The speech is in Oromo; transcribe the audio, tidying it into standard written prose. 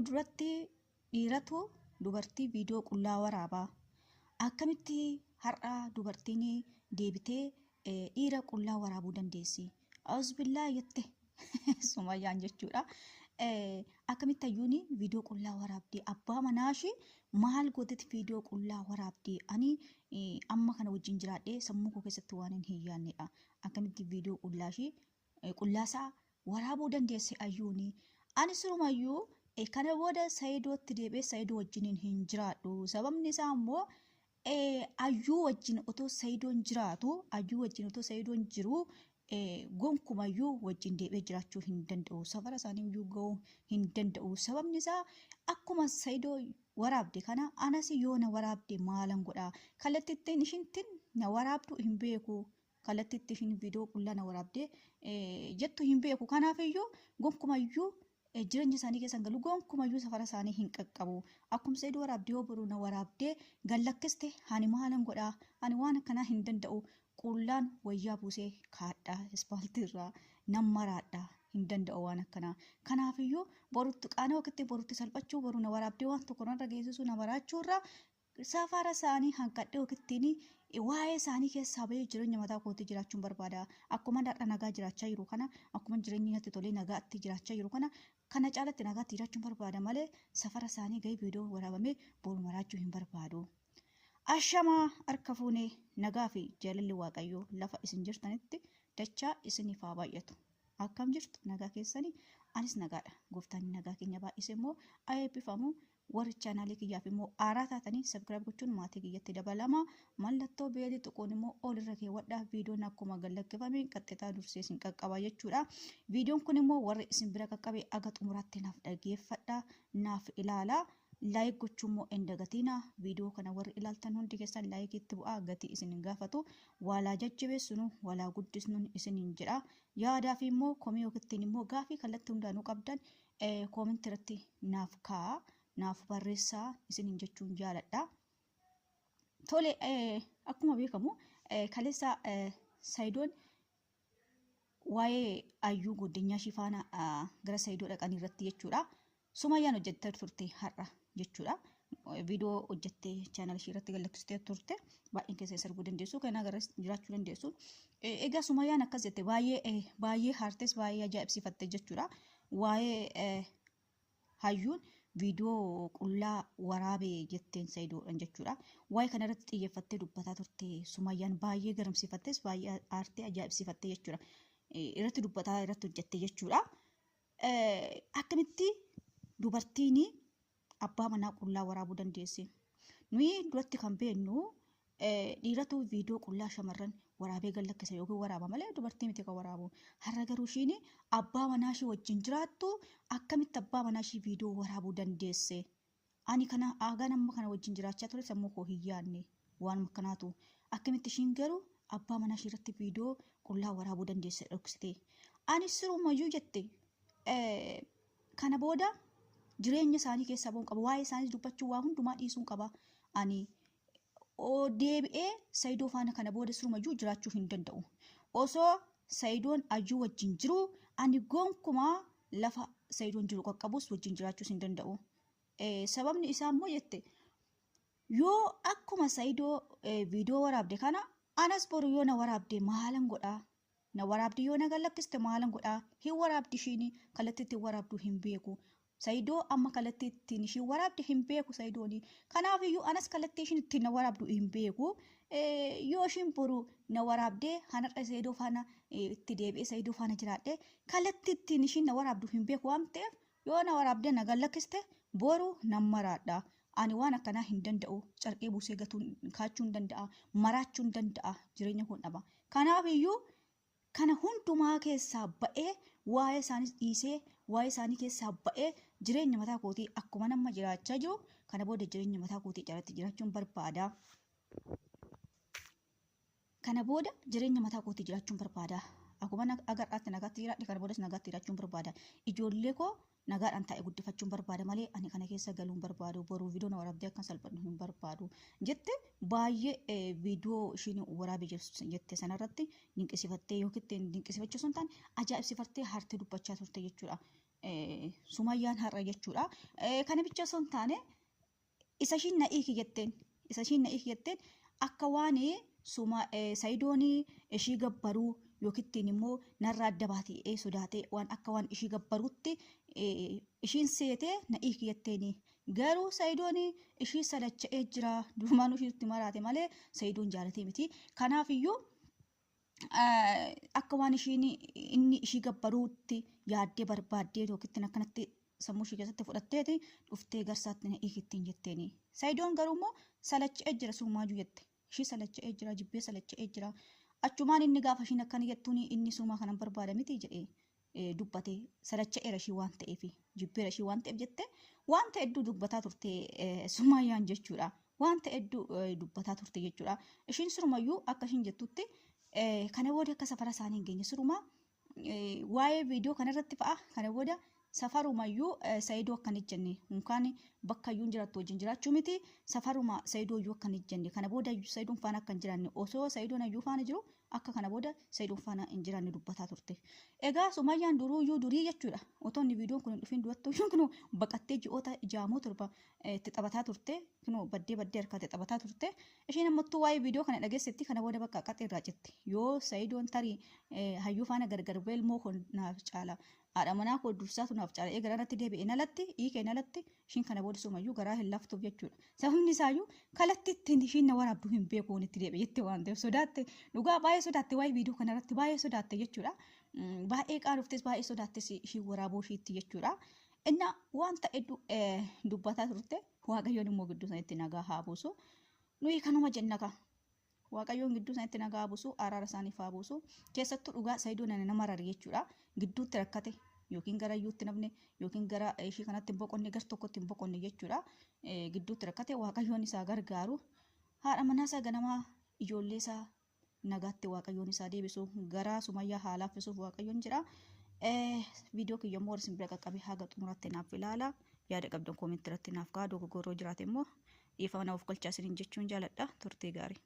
duratti dhiiratu dubartii viidiyoo qullaa waraabaa. Akkamitti har'a dubartiin deebitee dhiira qullaa waraabuu dandeessi? Auzubillah jette Sumayyaan jechuudha. Akkamitti ayyuuni viidiyoo qullaa waraabdee abbaa manaashi maal gootetti viidiyoo qullaa waraabdee ani amma kana wajjin jiraadhee sammuu koo keessatti waan hin yaannedha. Akkamitti viidiyoo qullaasaa waraabuu dandeessi ayyuuni? Ani sirumayyuu kana booda Saayidootti deebi'ee Saayidoo wajjin hin jiraadhu. Sababni isaa immoo ayyuu wajjin otoo Saayidoon jiraatu, ayyuu wajjin otoo Saayidoon jiru gonkumayyuu wajjin deebi'ee jiraachuu hin danda'u. Safara isaanii iyyuu ga'uu hin danda'u. Sababni isaa akkuma Saayidoo waraabde kana anas yoo na waraabde maalan godha? Kallattiin ishiin na waraabdu hin beeku. Kallattiin ishiin viidiyoo qullaa na waraabde jettu hin beeku. Kanaaf iyyuu gonkumayyuu jireenya isaanii keessan galu gonkumayyuu safara isaanii hin qaqqabu. Akkuma Saayidoo waraabdee yoo boruu na waraabdee gallakkiste ani maalan godha? Ani waan akkanaa hin danda'u. Qullaan wayyaa buusee kaadhaa ispaaltii irraa nan maraadhaa hin danda'u waan akkanaa. Kanaaf iyyuu borutti qaana waqtii borutti salphachuu boruu na waraabdee waan tokko narra geessisuu na maraachuu irraa safara isaanii hanqadhee waqtiin waa'ee isaanii keessaa bahee jireenya mataa kootii jiraachuun barbaada. Akkuma dadha nagaa jiraachaa jiru kana, akkuma jireenyi natti tolee nagaatti jiraachaa jiru kana caalatti nagaatti jiraachuun barbaada malee safara isaanii gahee viidiyoo waraabamee boru maraachuu hin barbaadu. Ashamaa harka fuunee nagaa fi jaalalli Waaqayyoo lafa isin jirtanitti dachaa isiniif haa baay'atu. Akkam jirtu nagaa keessanii? Anis nagaadha. Gooftaan nagaa keenya baay'isee immoo eebbifamu. Warri chaanaalii kiyyaaf immoo aaraa taatanii sabskiraayib gochuun maatii kiyyatti dabalama. Mallattoo beelii tuquun immoo olirra keewwadhaa. Viidiyoon akkuma gallakkifame qaxxitaa dursee isin qaqqaba jechuudha. Viidiyoon kun immoo warri isin bira qaqqabe aga xumuraatti naaf dhageeffadhaa, naaf ilaalaa. Laayik gochuun immoo hin dagatina. Viidiyoo kana warri ilaaltan hundi keessan laayikiitti bu'aa, gatii isin hin gaafatu. Walaa jajjabeessinu, walaa guddisnuun isin hin jedha. Yaadaa fi immoo komii yookiin immoo gaafii kallattii hundaanuu qabdan koomentii irratti naaf kaa'a, naaf barreessaa isin hin jechuun jaaladha. Tole akkuma beekamu kaleessa Saayidoon waa'ee ayyuu godinyaa shifaana gara Saayidoo dhaqan irratti jechuudha. Sumayyaan hojjettee turte har'a jechuudha. Viidiyoo hojjettee chaanal ishee irratti gallakkistee turte. Baay'een keessa sarbuu dandeessu, kan agarra jiraachuu dandeessu. Egaa Sumayyaan akkas jette baay'ee haartes baay'ee ajaa'ibsiifatte jechuudha. Waa'ee hayyuun viidiyoo qullaa waraabee jetteen Saayidoodhaan jechuudha. Waa'ee kana irratti xiyyeeffattee dubbataa turte. Sumayyaan baay'ee garamsiifattes baay'ee aartee ajaa'ibsiifatte jechuudha. Irratti dubbataa irratti hojjette jechuudha. Akkamitti dubartiin abbaa manaa qullaa waraabuu dandeessi? Nuyi duratti kan beeknu dhiiratu viidiyoo qullaa shamarran waraabee gallakkisa yookiin waraaba malee dubartii miti kan waraabu. Har'a garuu ishiin abbaa manaa ishee wajjin jiraattu akkamitti abbaa manaa ishee viidiyoo waraabuu dandeesse? Ani kana aagaan amma kana wajjin jiraachaa ture sammuu koo hin yaadne waan akkanaatu. Akkamitti ishiin garuu abbaa manaa ishee irratti viidiyoo qullaa waraabuu dandeesse dhoksite? Ani sirumayyuu jette kana booda jireenya isaanii keessaa bahuun qaba. Waa'ee isaanii dubbachuu waa hundumaa dhiisuun qaba. Ani deebi'ee Saayidoo faana kana booda sirumayyuu jiraachuu hin danda'u. Osoo Saayidoon ayyuu wajjin jiru ani gonkumaa lafa Saayidoon jiru qaqqabus wajjin jiraachuus hin danda'u. Sababni isaa immoo jette yoo akkuma Saayidoo viidiyoo waraabde kana anas boru yoo na waraabde maalan godhaa? Na waraabdi yoo na gallakkiste maalan godhaa? Hin waraabdi ishiin kallattii waraabduu hin beeku. Saayidoo amma kallattii ittiin ishii waraabde hin beeku Saayidooni. Kanaaf iyyuu anas kallattii ishiin ittiin na waraabdu hin beeku. Yoo ishiin boru na waraabdee hanarra Saayidoo faana itti deebi'ee Saayidoo faana jiraadhee kallattii ittiin ishiin na waraabdu hin beeku waan ta'eef yoo na waraabdee na gallakkiste boru nan maraadha. Ani waan akkanaa hin danda'u. Carqee buusee kaachuu hin danda'a. Maraachuu hin danda'a. Jireenya kun dhaba. Kanaaf iyyuu kana hundumaa keessaa ba'ee waa'ee isaanii dhiisee waa'ee isaanii keessaa ba'ee jireenya mataa kootii akkuma nama jiraachaa jiru kana booda jireenya mataa kootii jalatti jiraachuun barbaada. Kana booda jireenya mataa kootii jiraachuun barbaada. Akkuma agarraatti nagaatti jiraadhe kana boodas nagaatti jiraachuun barbaada. Ijoollee koo nagaadhaan taa'ee guddifachuun barbaada malee ani kana keessa galuun barbaadu. Boruu viidiyoo na waraabdee akkan salphannu hin barbaadu. Jette baay'ee viidiyoo ishiin waraabee jette sanarratti dinqisiifattee yookiin dinqisiifachuu sun taane ajaa'ibsiifattee hartee dubbachaa turte jechuudha. Sumayyaan har'a jechuudha. Kana bicha osoo hin taane isa ishiin na jetteen akka waan Saidoon ishii gabbaruu yookiin immoo narraa adda baatee sodaatee waan akka waan ishii gabbaruutti ishiin seetee na jetteeni. Garuu Saidoon ishii salacha'ee jira. Durumaan ishiitti maraate malee Saidoon jaalatee miti. Kanaafiyyuu akka waan inni ishii gabbaruutti yaaddee barbaaddee yookiin akkanatti sammuu ishii keessatti fudhatteeti dhuftee garsaatti na ittiin jetteeni. Saidoon garuu immoo salacha'ee jira sumaaju jette. Ishii salacha'ee jira, jibbee salacha'ee jira. Achumaan inni gaafa ishiin akkana jettuun inni sumaa kanan barbaada miti jedhee dubbatee salacha'eera ishii waan ta'eef jibbeera ishii waan ta'eef jette wanta hedduu dubbataa turte Sumayyaan jechuudha. Wanta hedduu dubbataa turte jechuudha. Ishiin surumayyuu akka ishiin jettutti kana booda akka safara isaanii hin geenye suruma waa'ee viidiyoo kanarratti fa'a kana booda safarumayyuu Saidoo akkan ijjenne yookaan bakka iyyuu jiraattu wajjin jiraachuu miti safaruma Saidoo iyyuu akkan ijjenne kana booda Saidoon faana akka hin jiraanne osoo Saidoon iyyuu faana jiru akka kana booda Saidoon faana hin jiraanne dubbataa turte. Egaa Sumayyaan durii jechuudha. Otoo inni viidiyoon kun hin dhufin durattuu kun baqattee ji'oota jaamoo torba itti taphataa turte kun baddee harkaatti taphataa turte. Ishiin ammattuu waa'ee viidiyoo kana dhageessetti kana booda bakka qaxee irraa jetti. Yoo Saidoon tarii hayyuu faana gargar beelmoo kun naaf caala. Haadha manaa koo dursaatu naaf caala. Egaa irratti deebi'een alatti hiikeen alatti ishiin kana booda Sumayyuu garaa hin laftuuf jechuudha. Sababni isaayyuu kalatti ittiin ishiin na waraabduu hin beekuun itti deebi'e jettee waan ta'eef sodaatte dhugaa baay'ee sodaatte waa'ee viidiyoo kanarratti baay'ee sodaatte jechuudha. Baay'ee qaanoftes baay'ee sodaattis ishiin waraabuu ishiitti jechuudha. Inna wanta hedduu dubbataa turte Waaqayyoon immoo gidduu sanitti nagaa haa buusu. Nuyi kanuma jennaka. Waaqayyoon gidduu sanitti nagaa haa buusu araara isaaniif haa buusu. Keessattuu dhugaa Saidoon nama rari jechuudha. Gidduutti rakkate yookiin gara iyyuutti namne yookiin gara ishii kanatti hin boqonne gar tokkotti hin boqonne jechuudha. Gidduutti rakkate Waaqayyoon isaa gargaaru. Haadha manaa isaa ganamaa ijoollee isaa nagaatti Waaqayyoon isaa deebisu gara Sumayyaa haa laaffisuuf Waaqayyoon jira. Viidiyoo kiyya immoo isin bira qaqqabee haga xumuraatti naaf ilaala. Yaada qabdan koomentii irratti naaf kaa'aa. Dogoggoroo jiraate immoo dhiifama of galchaa isiniin jechuun jaaladha. Turtii gaarii.